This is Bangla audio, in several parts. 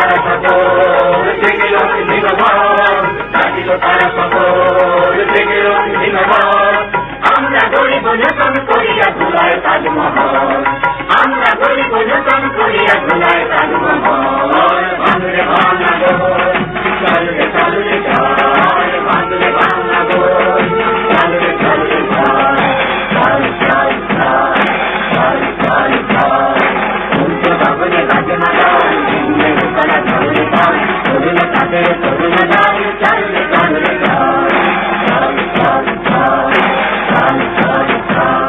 তারা সকল জেগে ওঠে দিনভর, জাগিল তারা সকল জেগে ওঠে দিনভর। আমরা গরিব নতুন করিয়া ধুলায় তাজমহল, আমরা গরিব নতুন করিয়া ধুলায় তাজমহল। বাংলে বাংলাদেশ চলবে চলবে চল, বাংলে বাংলাদেশ চলবে চলবে চল, চল চল চল, চল চল চল। উল্টো বাবলে বাজে মাদাল, নিম্নে উতলা চলবে চল, তরুণ তাতে তরুণ দল চলবে চলবে চল, চল চল চল, চল চল চল,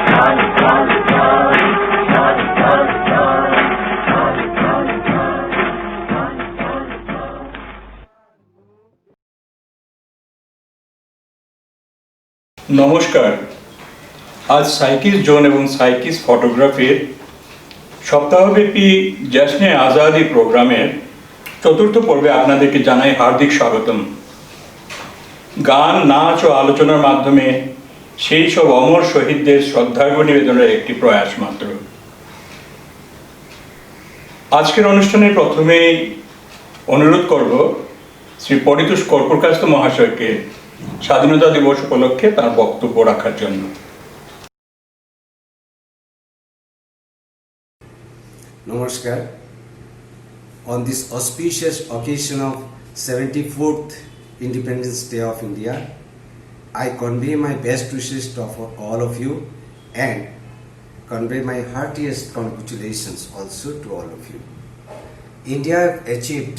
চল চল চল, চল চল চল, চল চল চল, চল চল চল। নমস্কার। আজ সাইকিস জোন এবং সাইকিস ফটোগ্রাফির সপ্তাহব্যাপী জশ্নে আজাদি প্রোগ্রামের চতুর্থ পর্বে আপনাদেরকে জানাই হার্দিক স্বাগতম। গান, নাচ ও আলোচনার মাধ্যমে সেই সব অমর শহীদদের শ্রদ্ধার্ঘ্য নিবেদনের একটি প্রয়াস মাত্র। আজকের অনুষ্ঠানে প্রথমেই অনুরোধ করব শ্রী পরিতোষ কর্পূরকাস্ত মহাশয়কে স্বাধীনতা দিবস উপলক্ষে তার বক্তব্য রাখার জন্য। Namaskar. On this auspicious occasion of 74th Independence Day of India, I convey my best wishes to all of you and convey my heartiest congratulations also to all of you. India achieved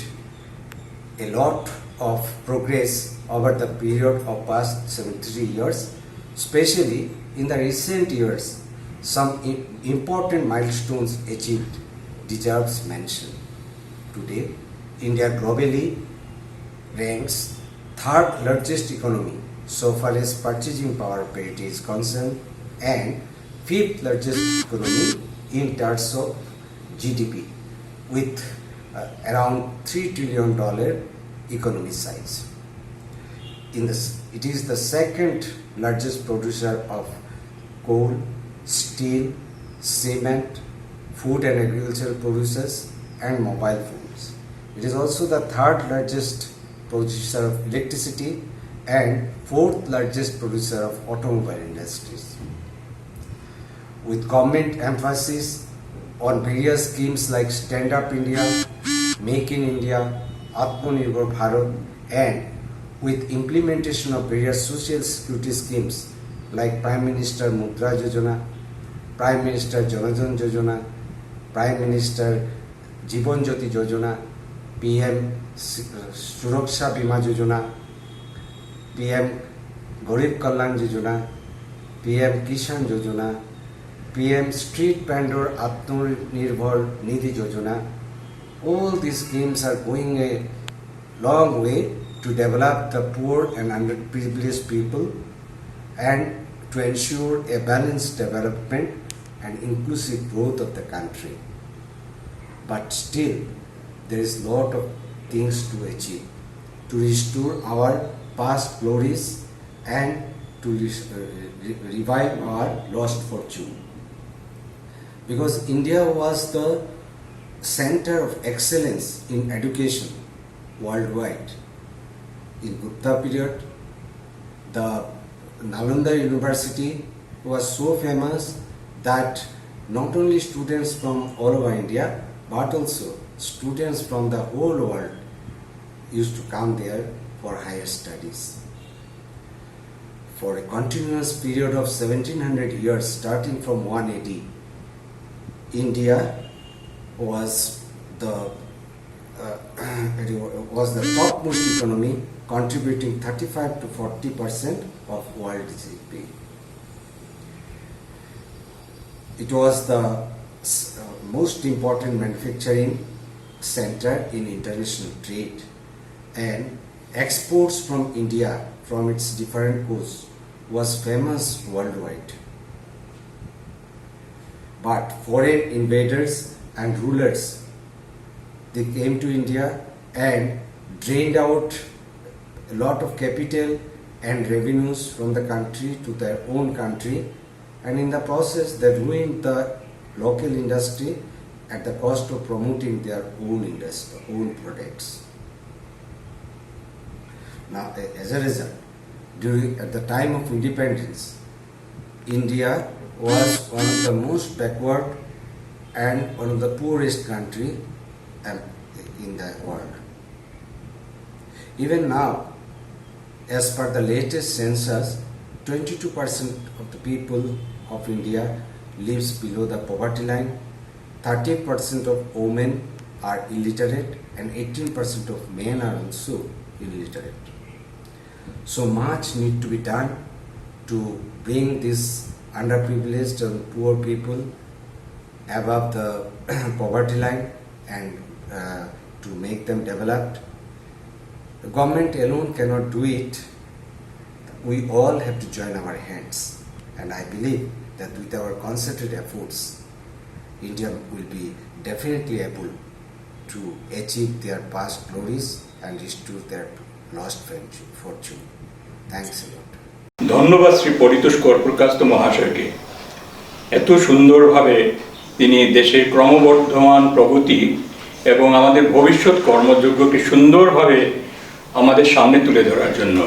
a lot of progress over the period of past 73 years, especially in the recent years. Some important milestones achieved deserves mention. Today, India globally ranks third largest economy so far as purchasing power parity is concerned and fifth largest economy in terms of GDP with around $3 trillion economy size. It is the second largest producer of coal, steel, cement, food and agricultural producers and mobile phones. It is also the third largest producer of electricity and fourth largest producer of automobile industries. With government emphasis on various schemes like Stand Up India, Make in India, Atmanirbhar Bharat, and with implementation of various social security schemes like Prime Minister Mudra Yojana, Prime Minister Janajan Yojana, Prime Minister Jiban Jyoti Yojana, PM Suraksha Bima Yojana, PM Garib Kalyan Yojana, PM Kishan Yojana, PM Street Vendor Atmanirbhar Nidhi Yojana. All these schemes are going a long way to develop the poor and underprivileged people and to ensure a balanced development and inclusive growth of the country. But still, there is a lot of things to achieve to restore our past glories and to revive our lost fortune. Because India was the center of excellence in education worldwide. In Gupta period, the Nalanda University was so famous that not only students from all over India but also students from the whole world used to come there for higher studies. For a continuous period of 1700 years starting from 1 AD, India was the topmost economy, contributing 35 to 40% of world GDP. It was the most important manufacturing center in international trade, and exports from India from its different coasts was famous worldwide. But foreign invaders and rulers, they came to India and drained out a lot of capital and revenues from the country to their own country, and in the process they ruined the local industry at the cost of promoting their own industry, own products. Now, as a result, at the time of independence, India was one of the most backward and one of the poorest country in the world. Even now, as per the latest census, 22% of the people of India lives below the poverty line, 30% of women are illiterate, and 18% of men are also illiterate. So much need to be done to bring these underprivileged and poor people above the poverty line and to make them developed. The government alone cannot do it. We all have to join our hands, and I believe that with our concerted efforts, India will be definitely able to achieve their past glories and restore their lost fortune. Thanks a lot. ধন্যবাদ শ্রী পরিতোষ করপ্রকাস্ত মহাশয়কে। এত সুন্দরভাবে তিনি দেশের ক্রমবর্ধমান প্রগতি এবং আমাদের ভবিষ্যৎ কর্মযোগ্যকে সুন্দরভাবে আমাদের সামনে তুলে ধরার জন্য।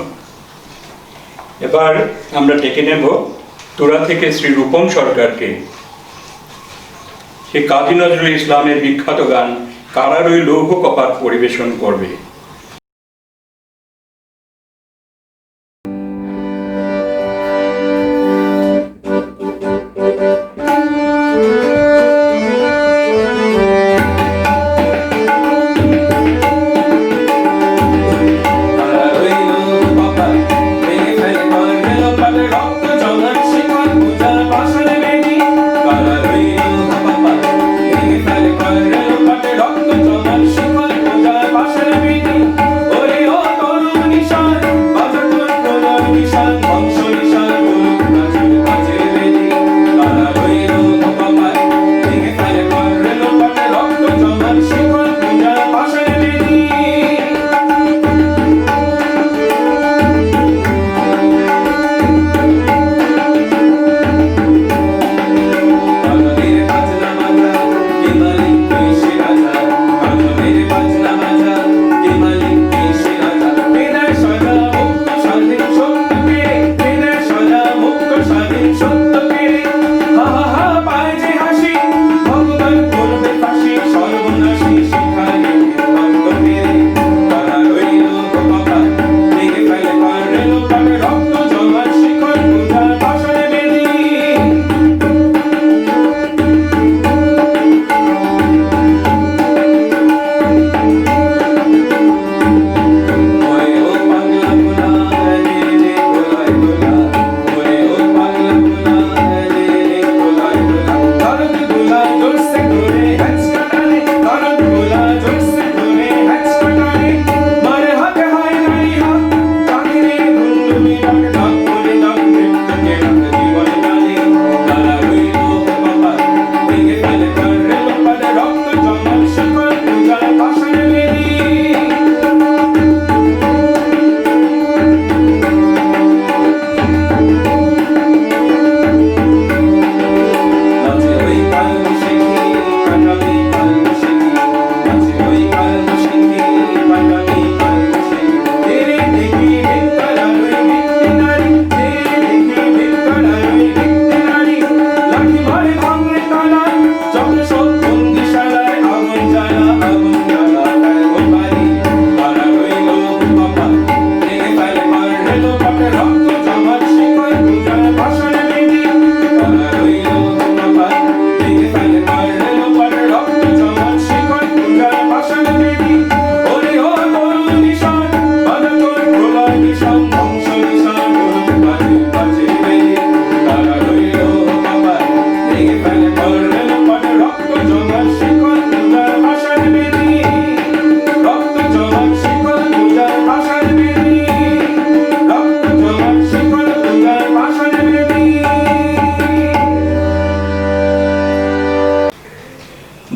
এবার আমরা ডেকে নেব তুরা থেকে শ্রী রূপম সরকারকে। সে কাজী নজরুল ইসলামের বিখ্যাত গান কারারই লৌহ কপাট পরিবেশন করবে।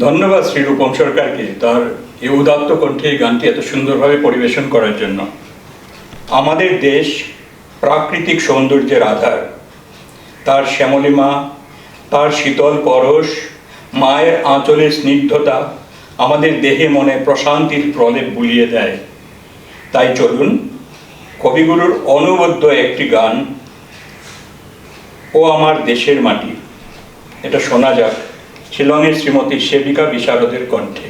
ধন্যবাদ শ্রী রূপম সরকারকে তার এই উদাত্ত কণ্ঠে এই গানটি এত সুন্দরভাবে পরিবেশন করার জন্য। আমাদের দেশ প্রাকৃতিক সৌন্দর্যের আধার, তার শ্যামলিমা, তার শীতল পরশ, মায়ের আঁচলের স্নিগ্ধতা আমাদের দেহে মনে প্রশান্তির প্রলেপ বুলিয়ে দেয়। তাই চলুন কবিগুরুর অনবদ্য একটি গান, ও আমার দেশের মাটি, এটা শোনা যাক শিলংয়ের শ্রীমতী সেবিকা বিশারদের কণ্ঠে।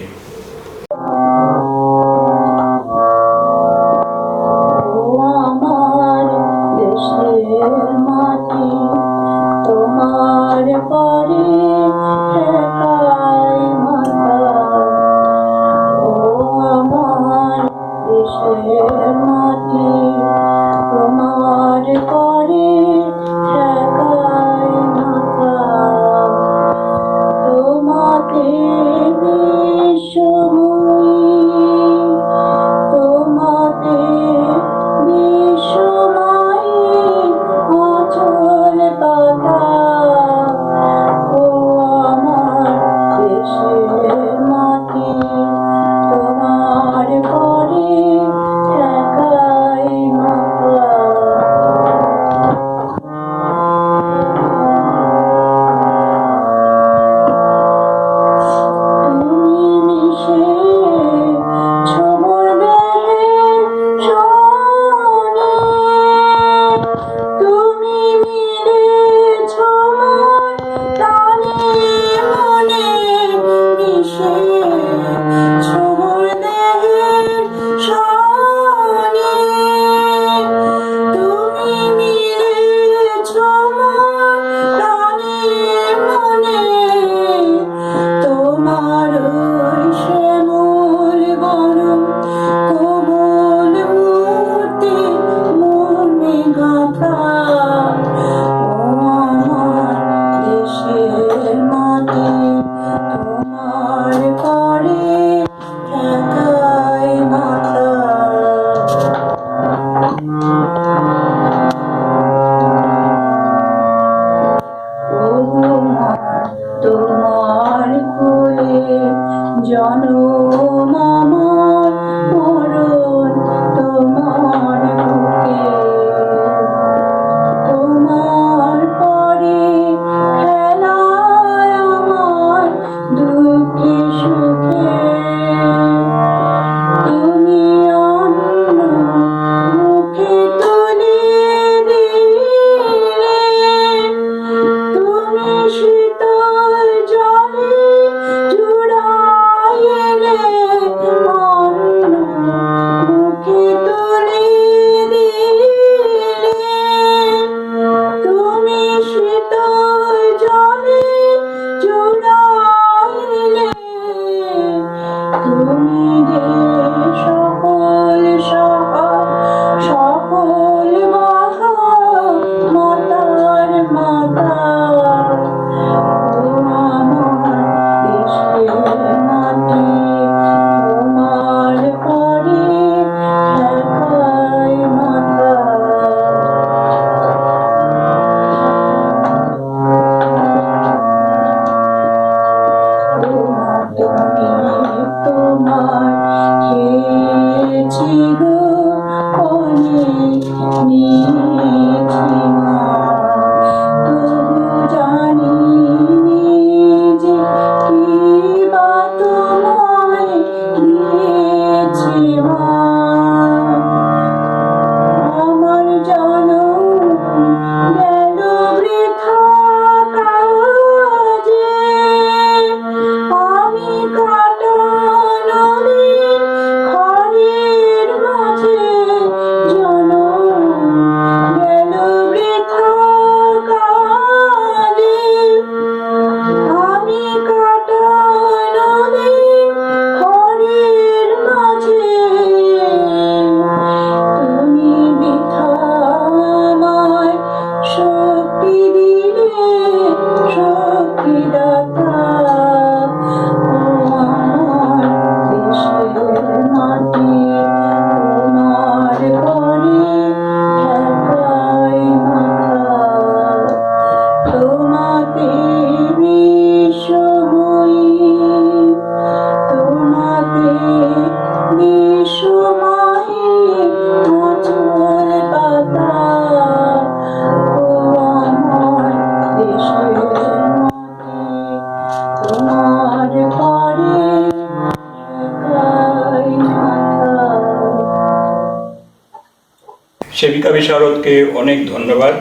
সেবিকা বিশারদকে অনেক ধন্যবাদ।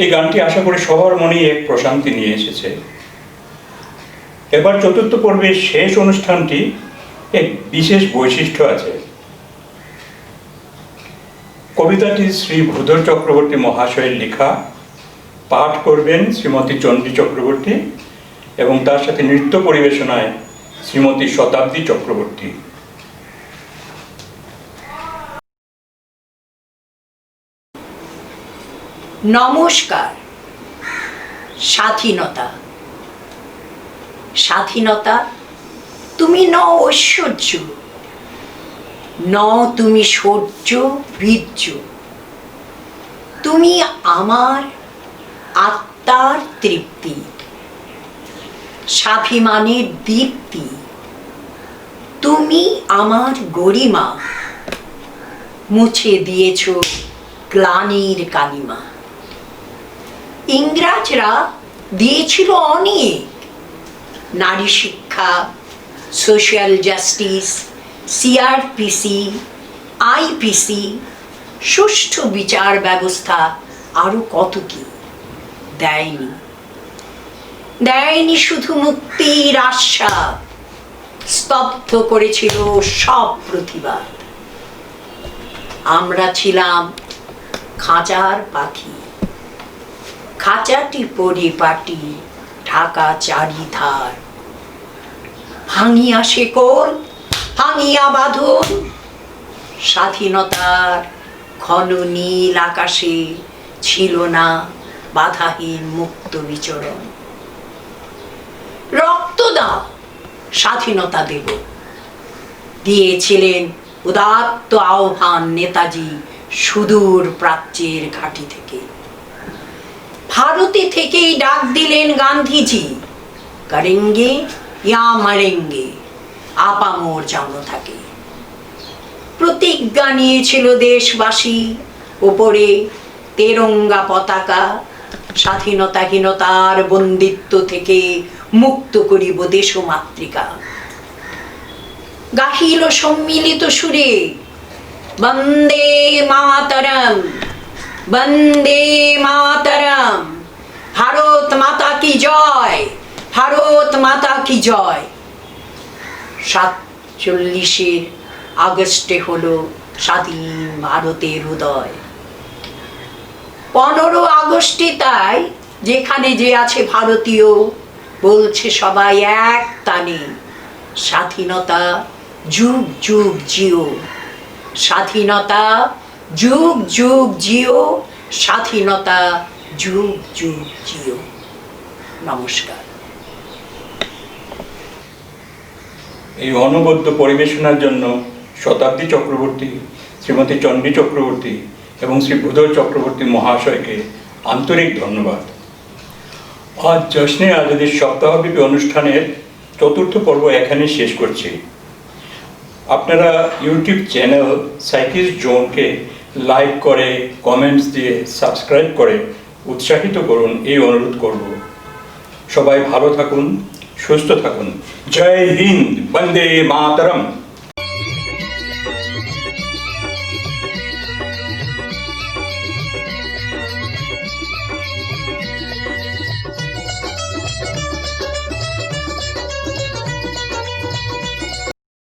এই গানটি আশা করি সবার মনেই এক প্রশান্তি নিয়ে এসেছে। এবার চতুর্থ পর্বের শেষ অনুষ্ঠানটি এক বিশেষ বৈশিষ্ট্য আছে। কবিতাটি শ্রী ভূধর চক্রবর্তী মহাশয়ের লেখা, পাঠ করবেন শ্রীমতী চণ্ডী চক্রবর্তী এবং তার সাথে নৃত্য পরিবেশনায় শ্রীমতী শতাব্দী চক্রবর্তী। নমস্কার। স্বাধীনতা, স্বাধীনতা তুমি ন ঐশ্বর্য, ন তুমি শৌর্য বীর্য, তুমি আমার আত্মার তৃপ্তি, স্বাভিমানের দীপ্তি, তুমি আমার গরিমা, মুছে দিয়েছ গ্লানির কালিমা। ইংরাজরা দিয়েছিল অনেক, নারী শিক্ষা, সোশ্যাল জাস্টিস, সিআরপিসি, আইপিসি, সুষ্ঠু বিচার ব্যবস্থা, আরো কত কি দেয়নি। দেয়নি শুধু মুক্তির আশ্বাস, স্তব্ধ করেছিল সব প্রতিবাদ। আমরা ছিলাম খাঁচার পাখি, খাঁচাটি পরিপাটি ঢাকা চারিধার। ভাঙিয়া শেকল, ভাঙিয়া বাঁধন, স্বাধীনতার ঘন নীল আকাশে ছিল না বাধাহীন মুক্ত বিচরণ। রক্ত দাও, স্বাধীনতা দেব, দিয়েছিলেন উদাত্ত আহ্বান নেতাজি সুদূর প্রাচ্যের ঘাঁটি থেকে। ভারতে থেকেই ডাক দিলেন গান্ধীজি, করেঙ্গে ইয়া মরেঙ্গে, আপামোর যেন থাকে। প্রতিজ্ঞা নিয়েছিল দেশবাসী, উপরে তেরঙ্গা পতাকা, স্বাধীনতাহীনতার বন্দিত্ব থেকে মুক্ত করিব দেশ মাতৃকা। গাহিল সম্মিলিত সুরে, বন্দে মাতরম, বন্দে মাতরম, ভারত মাতা কি জয়, ভারত মাতা কি জয়। 47 আগস্টে হলো স্বাধীন ভারতের উদয়। 15 আগস্টে তাই যেখানে যে আছে ভারতীয়, বলছে সবাই এক তানে, স্বাধীনতা যুগ যুগ জিও, স্বাধীনতা যুগ যুগ জিও, স্বাধীনতা যুগ যুগ জিও। নমস্কার। এই অনবদ্য পরিবেশনার জন্য শতাব্দী চক্রবর্তী, শ্রীমতী চণ্ডী চক্রবর্তী এবং শ্রী ভূধর চক্রবর্তী মহাশয়কে আন্তরিক ধন্যবাদ। আজ জশ্নে আজাদির সপ্তাহব্যাপী অনুষ্ঠানের চতুর্থ পর্ব এখানে শেষ করছি। আপনারা ইউটিউব চ্যানেল সাইকিস জোনকে লাইক করে, কমেন্টস দিয়ে সাবস্ক্রাইব করে উৎসাহিত করুন, এই অনুরোধ করব। সবাই ভালো থাকুন, সুস্থ থাকুন। জয় হিন্দ, বন্দে মাতরম।